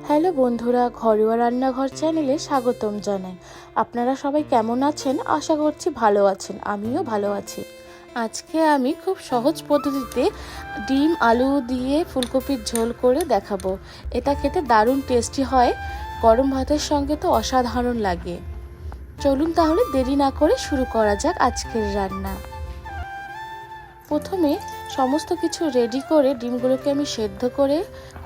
Hello বন্ধুরা, ঘরোয়া রান্নাঘর চ্যানেলে স্বাগতম জানাই। আপনারা সবাই কেমন আছেন? আশা করছি ভালো আছেন। আমিও ভালো আছি। আজকে আমি খুব সহজ পদ্ধতিতে ডিম আলু দিয়ে ফুলকপির ঝোল করে দেখাবো। এটা খেতে দারুণ টেস্টি হয়, গরম ভাতের সঙ্গে তো অসাধারণ লাগে। চলুন তাহলে দেরি না করে শুরু করা যাক আজকের রান্না। প্রথমে সমস্ত কিছু রেডি করে ডিমগুলোকে আমি সেদ্ধ করে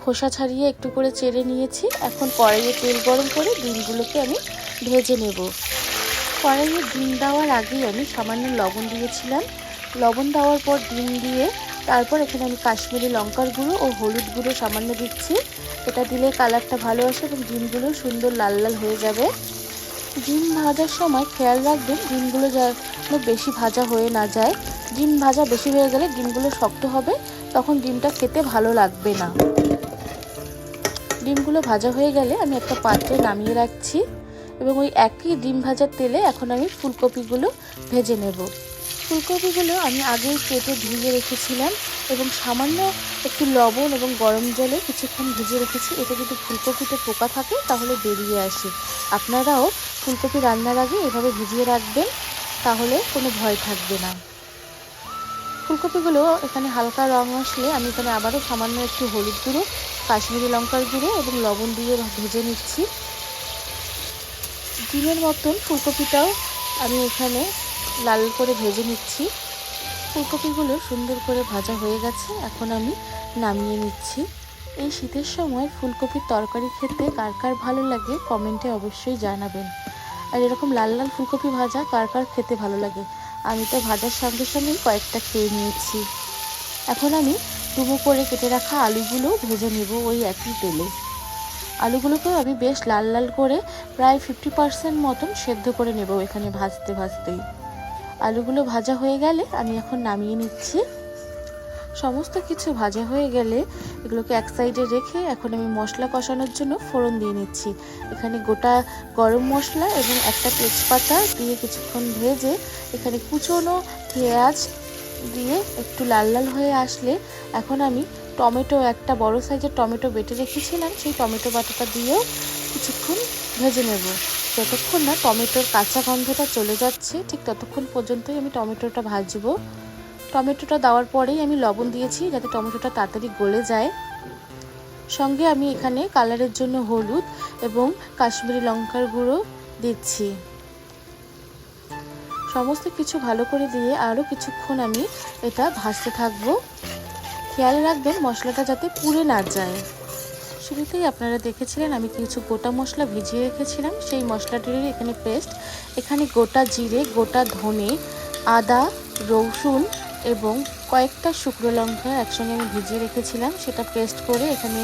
খোসা ছাড়িয়ে একটু করে চেড়ে নিয়েছি। এখন কড়াইয়ে তেল গরম করে ডিমগুলোকে আমি ভেজে নেব। কড়াইয়ে ডিম দেওয়ার আগেই আমি সামান্য লবণ দিয়েছিলাম। লবণ দেওয়ার পর ডিম দিয়ে তারপর এখানে আমি কাশ্মীরি লঙ্কার গুঁড়ো ও হলুদ গুঁড়ো সামান্য দিচ্ছি। এটা দিলে কালারটা ভালো আসে এবং ডিমগুলো সুন্দর লাল লাল হয়ে যাবে। ডিম ভাজার সময় খেয়াল রাখবেন ডিমগুলো যেন বেশি ভাজা হয়ে না যায়। ডিম ভাজা বেশি হয়ে গেলে ডিমগুলো শক্ত হবে, তখন ডিমটা খেতে ভালো লাগবে না। ডিমগুলো ভাজা হয়ে গেলে আমি একটা পাত্রে নামিয়ে রাখছি এবং ওই একই ডিম ভাজার তেলে এখন আমি ফুলকপিগুলো ভেজে নেব। ফুলকপিগুলো আমি আগেই কেটে ধুয়ে রেখেছিলাম এবং সামান্য একটু লবণ এবং গরম জলে কিছুক্ষণ ভিজে রেখেছি। এতে যদি ফুলকপিতে পোকা থাকে তাহলে বেরিয়ে আসে। আপনারাও ফুলকপি রান্নার আগে এভাবে ভিজিয়ে রাখবেন, তাহলে কোনো ভয় থাকবে না। ফুলকপিগুলো এখানে হালকা রং আসলে আমি এখানে আবারও সামান্য একটু হলুদ গুঁড়ো, কাশ্মীরি লঙ্কার গুঁড়ো এবং লবণ দিয়ে ভেজে নিচ্ছি। ডিমের মতন ফুলকপিটাও আমি এখানে লাল করে ভেজে নিচ্ছি। ফুলকপিগুলো সুন্দর করে ভাজা হয়ে গেছে, এখন আমি নামিয়ে নিচ্ছি। এই শীতের সময় ফুলকপির তরকারি খেতে কার কার ভালো লাগে কমেন্টে অবশ্যই জানাবেন। আর এরকম লাল লাল ফুলকপি ভাজা কার কার খেতে ভালো লাগে? আমি তো ভাজার সঙ্গে সঙ্গেই কয়েকটা খেয়ে নিয়েছি। এখন আমি ডুবো করে কেটে রাখা আলুগুলো ভেজে নেব ওই একই তেলে। আলুগুলোকেও আমি বেশ লাল লাল করে প্রায় 50% মতন সেদ্ধ করে নেব এখানে ভাজতে ভাজতেই। আলুগুলো ভাজা হয়ে গেলে আমি এখন নামিয়ে নিচ্ছি। সমস্ত কিছু ভাজা হয়ে গেলে এগুলোকে এক সাইডে রেখে এখন আমি মশলা কষানোর জন্য ফোড়ন দিয়ে নিচ্ছি। এখানে গোটা গরম মশলা এবং একটা তেজপাতা দিয়ে কিছুক্ষণ ভেজে এখানে কুচনো পেঁয়াজ দিয়ে একটু লাল লাল হয়ে আসলে এখন আমি টমেটো, একটা বড় সাইজের টমেটো বেটে রেখেছিলাম, সেই টমেটো বাটাটা দিয়েও কিছুক্ষণ ভেজে নেব। যতক্ষণ না টমেটোর কাঁচা গন্ধটা চলে যাচ্ছে ঠিক ততক্ষণ পর্যন্তই আমি টমেটোটা ভাজবো। টমেটোটা দেওয়ার পরেই আমি লবণ দিয়েছি যাতে টমেটোটা তাড়াতাড়ি গলে যায়। সঙ্গে আমি এখানে কালারের জন্য হলুদ এবং কাশ্মীরি লঙ্কার গুঁড়ো দিচ্ছি। সমস্ত কিছু ভালো করে দিয়ে আরও কিছুক্ষণ আমি এটা ভাজতে থাকবো। খেয়াল রাখবেন মশলাটা যাতে পুড়ে না যায়। শুরুতেই আপনারা দেখেছিলেন আমি কিছু গোটা মশলা ভিজিয়ে রেখেছিলাম, সেই মশলাটির এখানে পেস্ট। এখানে গোটা জিরে, গোটা ধনে, আদা, রসুন এবং কয়েকটা শুকনো লঙ্কা একসঙ্গে আমি ভিজিয়ে রেখেছিলাম, সেটা পেস্ট করে এখানে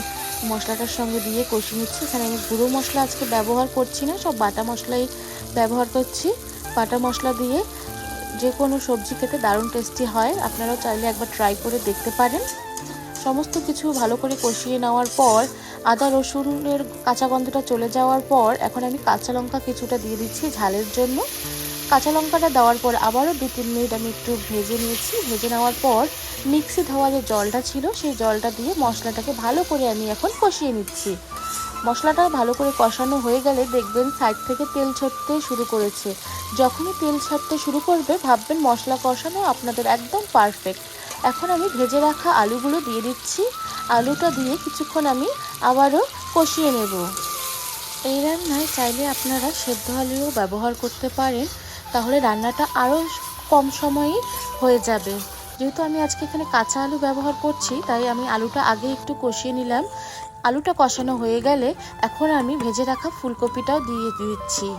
মশলাটার সঙ্গে দিয়ে কষিয়ে নিচ্ছি। এখানে আমি গুঁড়ো মশলা আজকে ব্যবহার করছি না, সব বাটা মশলাই ব্যবহার করছি। বাটা মশলা দিয়ে যে কোনো সবজি খেতে দারুণ টেস্টি হয়, আপনারাও চাইলে একবার ট্রাই করে দেখতে পারেন। সমস্ত কিছু ভালো করে কষিয়ে নেওয়ার পর আদা রসুনের কাঁচা গন্ধটা চলে যাওয়ার পর এখন আমি কাঁচা লঙ্কা কিছুটা দিয়ে দিচ্ছি ঝালের জন্য। কাঁচা লঙ্কাটা দেওয়ার পর আবারও 2-3 মিনিট আমি একটু ভেজে নিয়েছি। ভেজে নেওয়ার পর মিক্সি ধোয়া যে জলটা ছিল সেই জলটা দিয়ে মশলাটাকে ভালো করে আমি এখন কষিয়ে নিচ্ছি। মশলাটা ভালো করে কষানো হয়ে গেলে দেখবেন সাইড থেকে তেল ছাড়তে শুরু করেছে। যখনই তেল ছাড়তে শুরু করবে ভাববেন মশলা কষানো আপনাদের একদম পারফেক্ট। এখন আমি ভেজে রাখা আলুগুলো দিয়ে দিচ্ছি। আলুটা দিয়ে কিছুক্ষণ আমি আবারও কষিয়ে নেব। এই রান্নায় চাইলে আপনারা সেদ্ধ আলুও ব্যবহার করতে পারেন, তাহলে রান্নাটা আরও কম সময়েই হয়ে যাবে। যেহেতু আমি আজকে এখানে কাঁচা আলু ব্যবহার করছি তাই আমি আলুটা আগে একটু কষিয়ে নিলাম। আলুটা কষানো হয়ে গেলে এখন আমি ভেজে রাখা ফুলকপিটাও দিয়ে দিচ্ছি।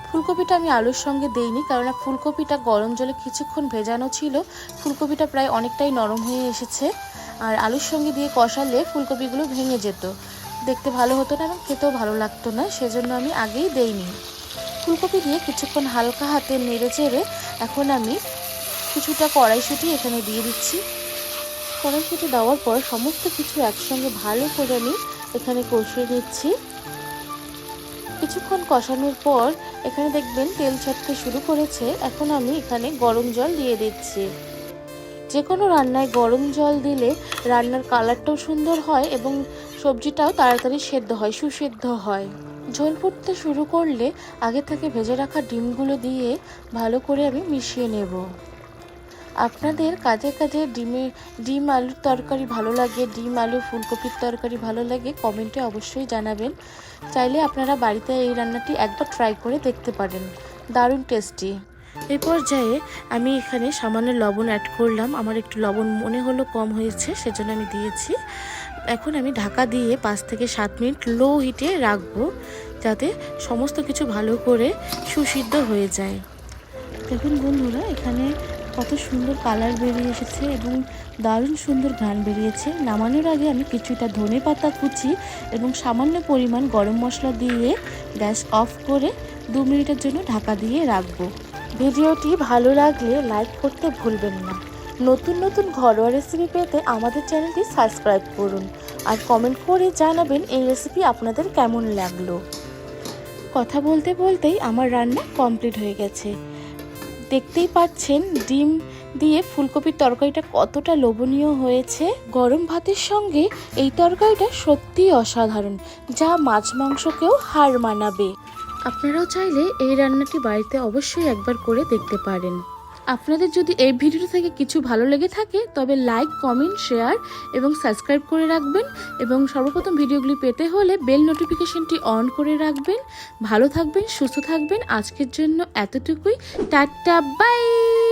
ফুলকপিটা আমি আলুর সঙ্গে দেইনি, কারণ ফুলকপিটা গরম জলে কিছুক্ষণ ভেজানো ছিল। ফুলকপিটা প্রায় অনেকটাই নরম হয়ে এসেছে, আর আলুর সঙ্গে দিয়ে কষালে ফুলকপিগুলো ভেঙে যেত, দেখতে ভালো হতো না এবং খেতেও ভালো লাগতো না, সেজন্য আমি আগেই দেইনি। ফুলকপি দিয়ে কিছুক্ষণ হালকা হাতে নেড়ে চেড়ে এখন আমি কিছুটা কড়াইশুঁটি এখানে দিয়ে দিচ্ছি। কড়াইশুঁটি দেওয়ার পর সমস্ত কিছু একসঙ্গে ভালো করে আমি এখানে কষিয়ে নিচ্ছি। কিছুক্ষণ কষানোর পর এখানে দেখবেন তেল ছাড়তে শুরু করেছে। এখন আমি এখানে গরম জল দিয়ে দিচ্ছি। যে কোনো রান্নায় গরম জল দিলে রান্নার কালারটাও সুন্দর হয় এবং সবজিটাও তাড়াতাড়ি সেদ্ধ হয়, সুসেদ্ধ হয়। ঝোল ফুটতে শুরু করলে আগে থেকে ভেজে রাখা ডিমগুলো দিয়ে ভালো করে আমি মিশিয়ে নেব। আপনাদের কাজে কাজে ডিম আলুর তরকারি ভালো লাগে, ডিম আলু ফুলকপির তরকারি ভালো লাগে, কমেন্টে অবশ্যই জানাবেন। চাইলে আপনারা বাড়িতে এই রান্নাটি একবার ট্রাই করে দেখতে পারেন, দারুণ টেস্টি। এই পর্যায়ে আমি এখানে সামান্য লবণ অ্যাড করলাম, আমার একটু লবণ মনে হলো কম হয়েছে, সেজন্য আমি দিয়েছি। এখন আমি ঢাকা দিয়ে 5 থেকে 7 মিনিট লো হিটে রাখবো, যাতে সমস্ত কিছু ভালো করে সুসিদ্ধ হয়ে যায়। দেখুন বন্ধুরা, এখানে কত সুন্দর কালার বেরিয়ে এসেছে এবং দারুণ সুন্দর ঘ্রাণ বেরিয়েছে। নামানোর আগে আমি কিছুটা ধনেপাতা কুচি এবং সামান্য পরিমাণ গরম মশলা দিয়ে গ্যাস অফ করে 2 মিনিটের জন্য ঢাকা দিয়ে রাখবো। ভিডিওটি ভালো লাগলে লাইক করতে ভুলবেন না। নতুন নতুন ঘরোয়া রেসিপি পেতে আমাদের চ্যানেলটি সাবস্ক্রাইব করুন আর কমেন্ট করে জানাবেন এই রেসিপি আপনাদের কেমন লাগলো। কথা বলতে বলতেই আমার রান্না কমপ্লিট হয়ে গেছে। দেখতেই পাচ্ছেন ডিম দিয়ে ফুলকপির তরকারিটা কতটা লোভনীয় হয়েছে। গরম ভাতের সঙ্গে এই তরকারিটা সত্যিই অসাধারণ, যা মাছ মাংসকেও হার মানাবে। আপনারাও চাইলে এই রান্নাটি বাড়িতে অবশ্যই একবার করে দেখতে পারেন। আপনাদের যদি এই ভিডিওটা থেকে কিছু ভালো লেগে থাকে তবে লাইক, কমেন্ট, শেয়ার এবং সাবস্ক্রাইব করে রাখবেন এবং সর্বপ্রথম ভিডিওগুলি পেতে হলে বেল নোটিফিকেশনটি অন করে রাখবেন। ভালো থাকবেন, সুস্থ থাকবেন। আজকের জন্য এতটুকুই। Tata, by.